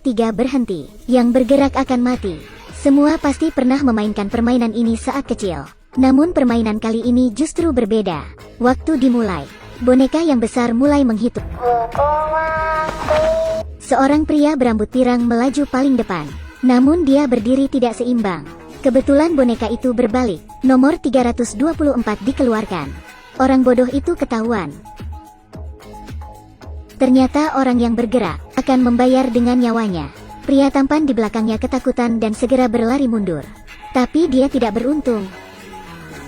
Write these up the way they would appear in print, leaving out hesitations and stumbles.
3 berhenti. Yang bergerak akan mati. Semua pasti pernah memainkan permainan ini saat kecil. Namun permainan kali ini justru berbeda. Waktu dimulai. Boneka yang besar mulai menghitung. Seorang pria berambut pirang melaju paling depan. Namun dia berdiri tidak seimbang. Kebetulan boneka itu berbalik. Nomor 324 dikeluarkan. Orang bodoh itu ketahuan. Ternyata orang yang bergerak akan membayar dengan nyawanya. Pria tampan di belakangnya ketakutan dan segera berlari mundur. Tapi dia tidak beruntung.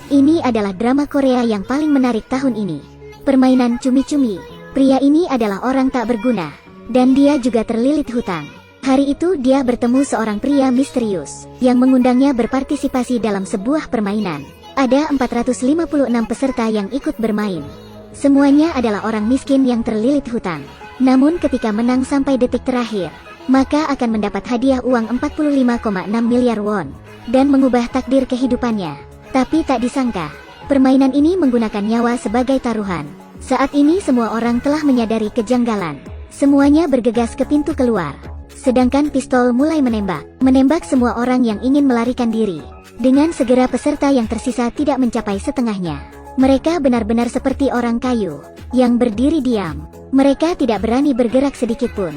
Ini adalah drama Korea yang paling menarik tahun ini. Permainan cumi-cumi. Pria ini adalah orang tak berguna. Dan dia juga terlilit hutang. Hari itu dia bertemu seorang pria misterius yang mengundangnya berpartisipasi dalam sebuah permainan. Ada 456 peserta yang ikut bermain. Semuanya adalah orang miskin yang terlilit hutang. Namun ketika menang sampai detik terakhir, maka akan mendapat hadiah uang 45,6 miliar won dan mengubah takdir kehidupannya. Tapi tak disangka, permainan ini menggunakan nyawa sebagai taruhan. Saat ini semua orang telah menyadari kejanggalan. Semuanya bergegas ke pintu keluar. Sedangkan pistol mulai menembak semua orang yang ingin melarikan diri. Dengan segera peserta yang tersisa tidak mencapai setengahnya. Mereka benar-benar seperti orang kayu yang berdiri diam. Mereka tidak berani bergerak sedikitpun.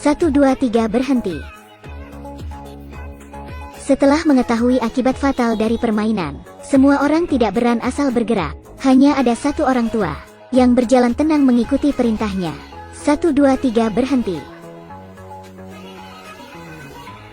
1, 2, 3 berhenti. Setelah mengetahui akibat fatal dari permainan, semua orang tidak beran asal bergerak. Hanya ada satu orang tua yang berjalan tenang mengikuti perintahnya. 1, 2, 3 berhenti.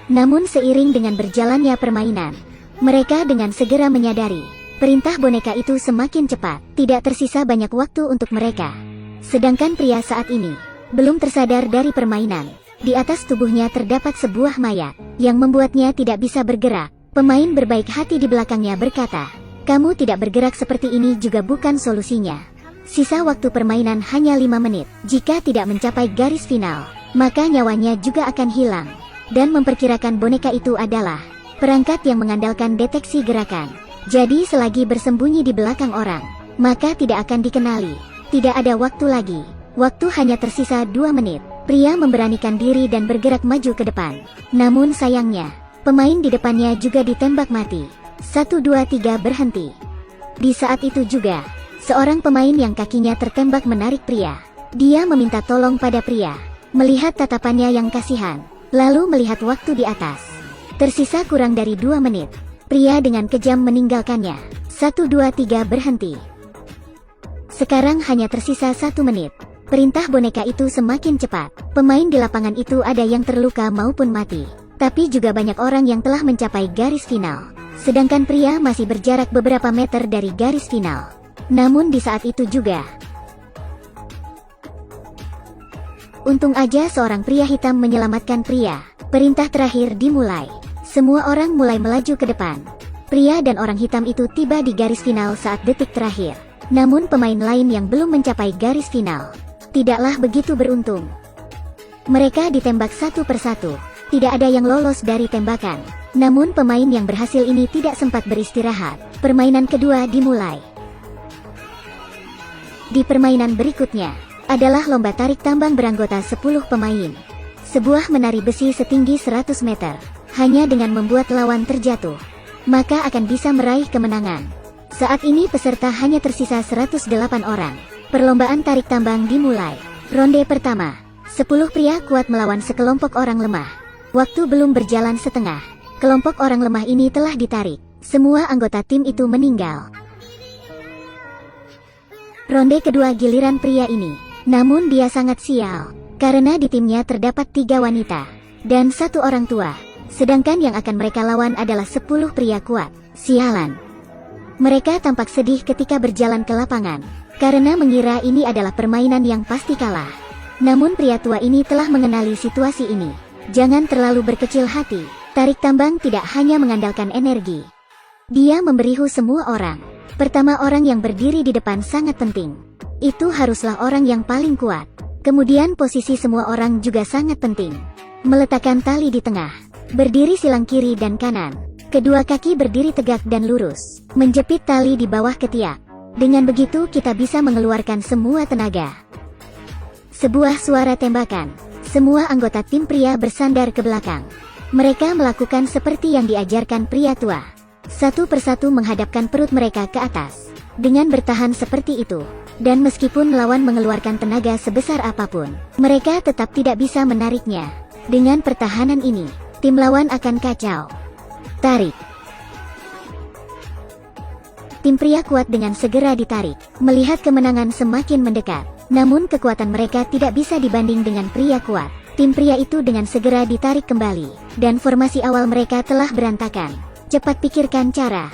Namun seiring dengan berjalannya permainan, mereka dengan segera menyadari perintah boneka itu semakin cepat. Tidak tersisa banyak waktu untuk mereka. Sedangkan pria saat ini belum tersadar dari permainan. Di atas tubuhnya terdapat sebuah mayat yang membuatnya tidak bisa bergerak. Pemain berbaik hati di belakangnya berkata, "Kamu tidak bergerak seperti ini juga bukan solusinya. Sisa waktu permainan hanya 5 menit. Jika tidak mencapai garis final, maka nyawanya juga akan hilang." Dan memperkirakan boneka itu adalah perangkat yang mengandalkan deteksi gerakan. Jadi selagi bersembunyi di belakang orang, maka tidak akan dikenali. Tidak ada waktu lagi. Waktu hanya tersisa 2 menit. Pria memberanikan diri dan bergerak maju ke depan. Namun sayangnya, pemain di depannya juga ditembak mati. 1, 2, 3 berhenti. Di saat itu juga, seorang pemain yang kakinya tertembak menarik pria. Dia meminta tolong pada pria. Melihat tatapannya yang kasihan, lalu melihat waktu di atas. Tersisa kurang dari 2 menit. Pria dengan kejam meninggalkannya. 1, 2, 3 berhenti. Sekarang hanya tersisa 1 menit. Perintah boneka itu semakin cepat. Pemain di lapangan itu ada yang terluka maupun mati. Tapi juga banyak orang yang telah mencapai garis final. Sedangkan pria masih berjarak beberapa meter dari garis final. Namun di saat itu juga, untung aja seorang pria hitam menyelamatkan pria. Perintah terakhir dimulai. Semua orang mulai melaju ke depan. Pria dan orang hitam itu tiba di garis final saat detik terakhir. Namun pemain lain yang belum mencapai garis final tidaklah begitu beruntung. Mereka ditembak satu persatu. Tidak ada yang lolos dari tembakan. Namun pemain yang berhasil ini tidak sempat beristirahat. Permainan kedua dimulai. Di permainan berikutnya adalah lomba tarik tambang beranggota 10 pemain. Sebuah menari besi setinggi 100 meter. Hanya dengan membuat lawan terjatuh, maka akan bisa meraih kemenangan. Saat ini peserta hanya tersisa 108 orang. Perlombaan tarik tambang dimulai. Ronde pertama. 10 pria kuat melawan sekelompok orang lemah. Waktu belum berjalan setengah. Kelompok orang lemah ini telah ditarik. Semua anggota tim itu meninggal. Ronde kedua giliran pria ini. Namun dia sangat sial. Karena di timnya terdapat 3 wanita. Dan 1 orang tua. Sedangkan yang akan mereka lawan adalah 10 pria kuat. Sialan. Mereka tampak sedih ketika berjalan ke lapangan. Karena mengira ini adalah permainan yang pasti kalah. Namun pria tua ini telah mengenali situasi ini. Jangan terlalu berkecil hati. Tarik tambang tidak hanya mengandalkan energi. Dia memberihu semua orang. Pertama orang yang berdiri di depan sangat penting. Itu haruslah orang yang paling kuat. Kemudian posisi semua orang juga sangat penting. Meletakkan tali di tengah. Berdiri silang kiri dan kanan. Kedua kaki berdiri tegak dan lurus. Menjepit tali di bawah ketiak. Dengan begitu kita bisa mengeluarkan semua tenaga. Sebuah suara tembakan. Semua anggota tim pria bersandar ke belakang. Mereka melakukan seperti yang diajarkan pria tua. Satu persatu menghadapkan perut mereka ke atas. Dengan bertahan seperti itu, dan meskipun lawan mengeluarkan tenaga sebesar apapun, mereka tetap tidak bisa menariknya. Dengan pertahanan ini, tim lawan akan kacau. Tarik. Tim pria kuat dengan segera ditarik. Melihat kemenangan semakin mendekat, namun kekuatan mereka tidak bisa dibanding dengan pria kuat. Tim pria itu dengan segera ditarik kembali, dan formasi awal mereka telah berantakan. Cepat pikirkan cara.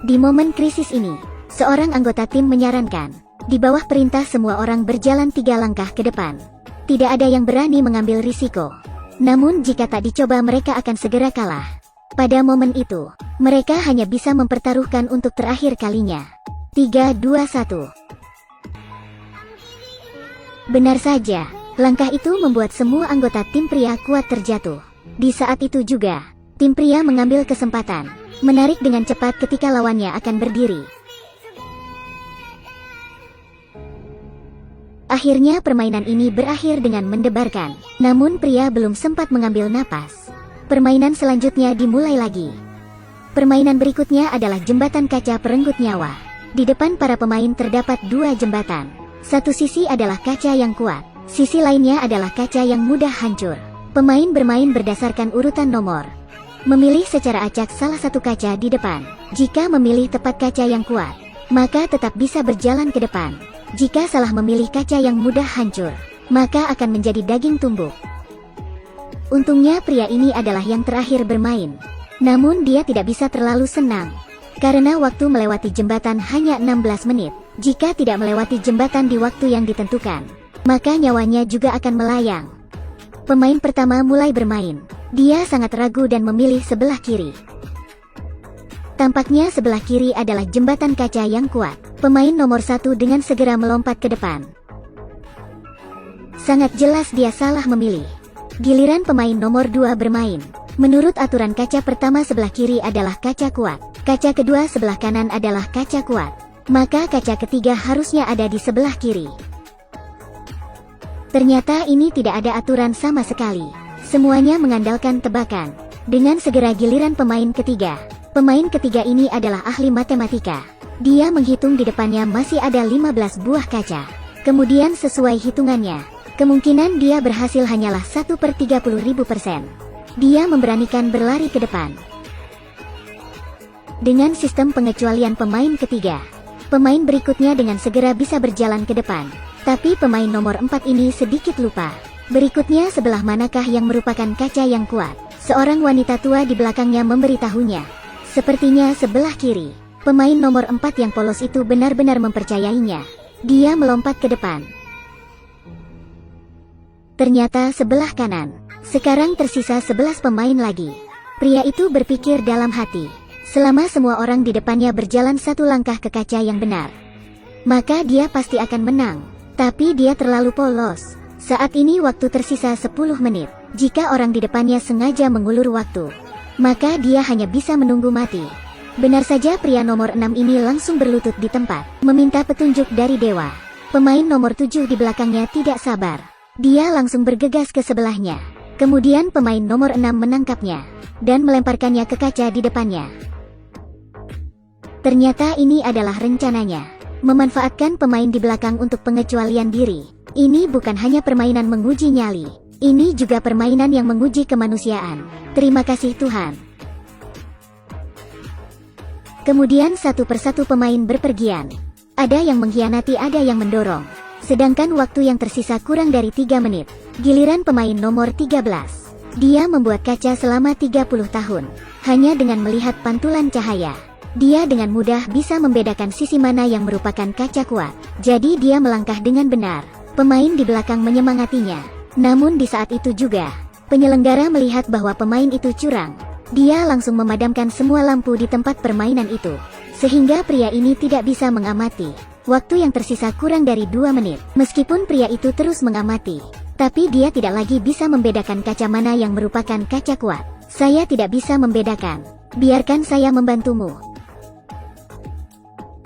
Di momen krisis ini, seorang anggota tim menyarankan, di bawah perintah semua orang berjalan 3 langkah ke depan. Tidak ada yang berani mengambil risiko. Namun jika tak dicoba mereka akan segera kalah. Pada momen itu, mereka hanya bisa mempertaruhkan untuk terakhir kalinya. 3, 2, 1. Benar saja, langkah itu membuat semua anggota tim pria kuat terjatuh. Di saat itu juga, tim pria mengambil kesempatan, menarik dengan cepat ketika lawannya akan berdiri. Akhirnya permainan ini berakhir dengan mendebarkan, namun pria belum sempat mengambil napas. Permainan selanjutnya dimulai lagi. Permainan berikutnya adalah jembatan kaca perenggut nyawa. Di depan para pemain terdapat 2 jembatan. Satu sisi adalah kaca yang kuat, sisi lainnya adalah kaca yang mudah hancur. Pemain bermain berdasarkan urutan nomor. Memilih secara acak salah satu kaca di depan. Jika memilih tepat kaca yang kuat, maka tetap bisa berjalan ke depan. Jika salah memilih kaca yang mudah hancur, maka akan menjadi daging tumbuk. Untungnya pria ini adalah yang terakhir bermain. Namun dia tidak bisa terlalu senang, karena waktu melewati jembatan hanya 16 menit. Jika tidak melewati jembatan di waktu yang ditentukan, maka nyawanya juga akan melayang. Pemain pertama mulai bermain. Dia sangat ragu dan memilih sebelah kiri. Tampaknya sebelah kiri adalah jembatan kaca yang kuat. Pemain nomor 1 dengan segera melompat ke depan. Sangat jelas dia salah memilih. Giliran pemain nomor 2 bermain. Menurut aturan kaca pertama sebelah kiri adalah kaca kuat. Kaca kedua sebelah kanan adalah kaca kuat. Maka kaca ketiga harusnya ada di sebelah kiri. Ternyata ini tidak ada aturan sama sekali. Semuanya mengandalkan tebakan. Dengan segera giliran pemain ketiga. Pemain ketiga ini adalah ahli matematika. Dia menghitung di depannya masih ada 15 buah kaca. Kemudian sesuai hitungannya, kemungkinan dia berhasil hanyalah 1/30.000%. Dia memberanikan berlari ke depan. Dengan sistem pengecualian pemain ketiga, pemain berikutnya dengan segera bisa berjalan ke depan. Tapi pemain nomor 4 ini sedikit lupa. Berikutnya sebelah manakah yang merupakan kaca yang kuat? Seorang wanita tua di belakangnya memberitahunya. Sepertinya sebelah kiri. Pemain nomor 4 yang polos itu benar-benar mempercayainya. Dia melompat ke depan. Ternyata sebelah kanan. Sekarang tersisa 11 pemain lagi. Pria itu berpikir dalam hati. Selama semua orang di depannya berjalan 1 langkah ke kaca yang benar, maka dia pasti akan menang. Tapi dia terlalu polos. Saat ini waktu tersisa 10 menit. Jika orang di depannya sengaja mengulur waktu, maka dia hanya bisa menunggu mati. Benar saja pria nomor 6 ini langsung berlutut di tempat, meminta petunjuk dari dewa. Pemain nomor 7 di belakangnya tidak sabar. Dia langsung bergegas ke sebelahnya. Kemudian pemain nomor 6 menangkapnya, dan melemparkannya ke kaca di depannya. Ternyata ini adalah rencananya. Memanfaatkan pemain di belakang untuk pengecualian diri. Ini bukan hanya permainan menguji nyali. Ini juga permainan yang menguji kemanusiaan. Terima kasih Tuhan. Kemudian satu persatu pemain berpergian. Ada yang mengkhianati, ada yang mendorong. Sedangkan waktu yang tersisa kurang dari 3 menit. Giliran pemain nomor 13. Dia membuat kaca selama 30 tahun. Hanya dengan melihat pantulan cahaya, dia dengan mudah bisa membedakan sisi mana yang merupakan kaca kuat. Jadi dia melangkah dengan benar. Pemain di belakang menyemangatinya. Namun di saat itu juga, penyelenggara melihat bahwa pemain itu curang. Dia langsung memadamkan semua lampu di tempat permainan itu. Sehingga pria ini tidak bisa mengamati. Waktu yang tersisa kurang dari 2 menit. Meskipun pria itu terus mengamati, tapi dia tidak lagi bisa membedakan kaca mana yang merupakan kaca kuat. Saya tidak bisa membedakan. Biarkan saya membantumu.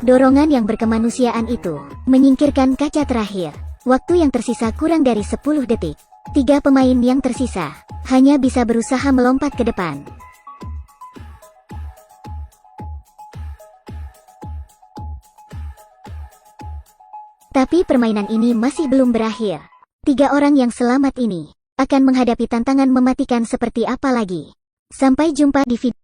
Dorongan yang berkemanusiaan itu menyingkirkan kaca terakhir. Waktu yang tersisa kurang dari 10 detik. Tiga pemain yang tersisa hanya bisa berusaha melompat ke depan. Tapi permainan ini masih belum berakhir. Tiga orang yang selamat ini akan menghadapi tantangan mematikan seperti apa lagi. Sampai jumpa di video